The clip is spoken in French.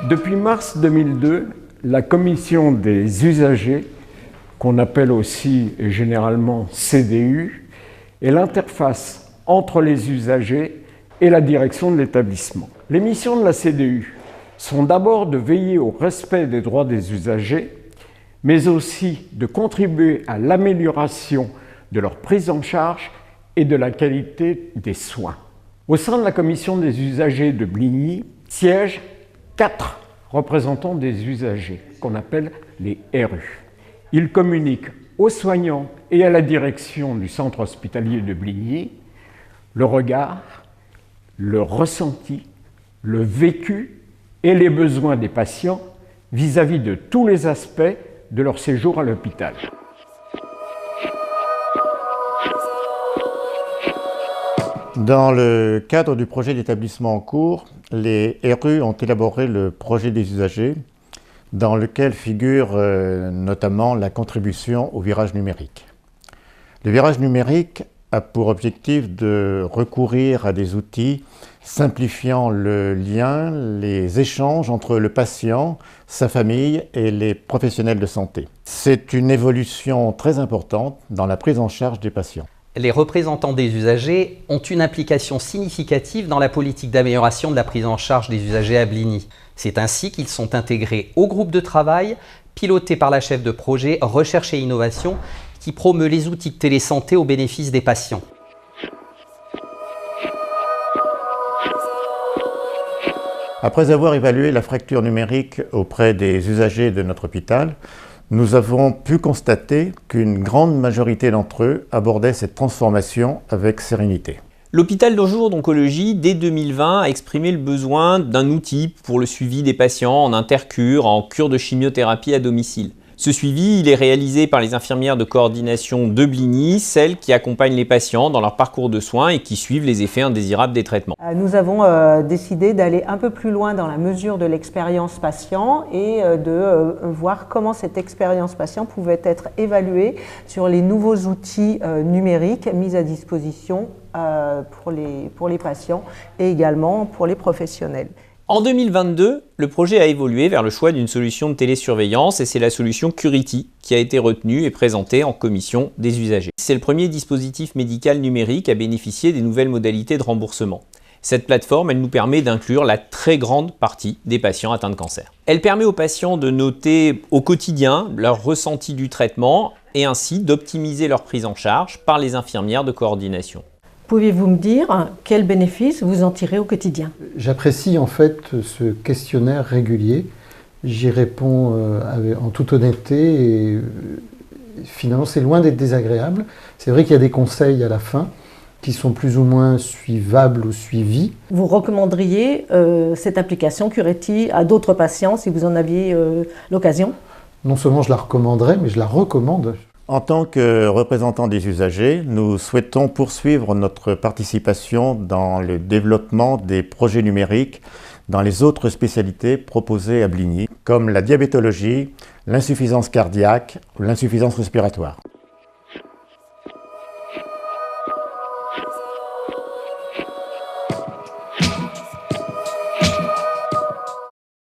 Depuis mars 2002, la commission des usagers, qu'on appelle aussi et généralement CDU, est l'interface entre les usagers et la direction de l'établissement. Les missions de la CDU sont d'abord de veiller au respect des droits des usagers, mais aussi de contribuer à l'amélioration de leur prise en charge et de la qualité des soins. Au sein de la commission des usagers de Bligny siègent 4 représentants des usagers, qu'on appelle les RU. Ils communiquent aux soignants et à la direction du centre hospitalier de Bligny le regard, le ressenti, le vécu et les besoins des patients vis-à-vis de tous les aspects de leur séjour à l'hôpital. Dans le cadre du projet d'établissement en cours, les RU ont élaboré le projet des usagers, dans lequel figure notamment la contribution au virage numérique. Le virage numérique a pour objectif de recourir à des outils simplifiant le lien, les échanges entre le patient, sa famille et les professionnels de santé. C'est une évolution très importante dans la prise en charge des patients. Les représentants des usagers ont une implication significative dans la politique d'amélioration de la prise en charge des usagers à Bligny. C'est ainsi qu'ils sont intégrés au groupe de travail, piloté par la chef de projet Recherche et Innovation, qui promeut les outils de télésanté au bénéfice des patients. Après avoir évalué la fracture numérique auprès des usagers de notre hôpital, nous avons pu constater qu'une grande majorité d'entre eux abordaient cette transformation avec sérénité. L'hôpital d'Anjou d'oncologie, dès 2020, a exprimé le besoin d'un outil pour le suivi des patients en intercure, en cure de chimiothérapie à domicile. Ce suivi, il est réalisé par les infirmières de coordination de Bligny, celles qui accompagnent les patients dans leur parcours de soins et qui suivent les effets indésirables des traitements. Nous avons décidé d'aller un peu plus loin dans la mesure de l'expérience patient et de voir comment cette expérience patient pouvait être évaluée sur les nouveaux outils numériques mis à disposition pour les patients et également pour les professionnels. En 2022, le projet a évolué vers le choix d'une solution de télésurveillance et c'est la solution Curity qui a été retenue et présentée en commission des usagers. C'est le premier dispositif médical numérique à bénéficier des nouvelles modalités de remboursement. Cette plateforme, elle nous permet d'inclure la très grande partie des patients atteints de cancer. Elle permet aux patients de noter au quotidien leur ressenti du traitement et ainsi d'optimiser leur prise en charge par les infirmières de coordination. Pouvez-vous me dire quels bénéfices vous en tirez au quotidien? J'apprécie en fait ce questionnaire régulier. J'y réponds en toute honnêteté et finalement c'est loin d'être désagréable. C'est vrai qu'il y a des conseils à la fin qui sont plus ou moins suivables ou suivis. Vous recommanderiez cette application Curity à d'autres patients si vous en aviez l'occasion? Non seulement je la recommanderais, mais je la recommande. En tant que représentants des usagers, nous souhaitons poursuivre notre participation dans le développement des projets numériques dans les autres spécialités proposées à Bligny, comme la diabétologie, l'insuffisance cardiaque ou l'insuffisance respiratoire.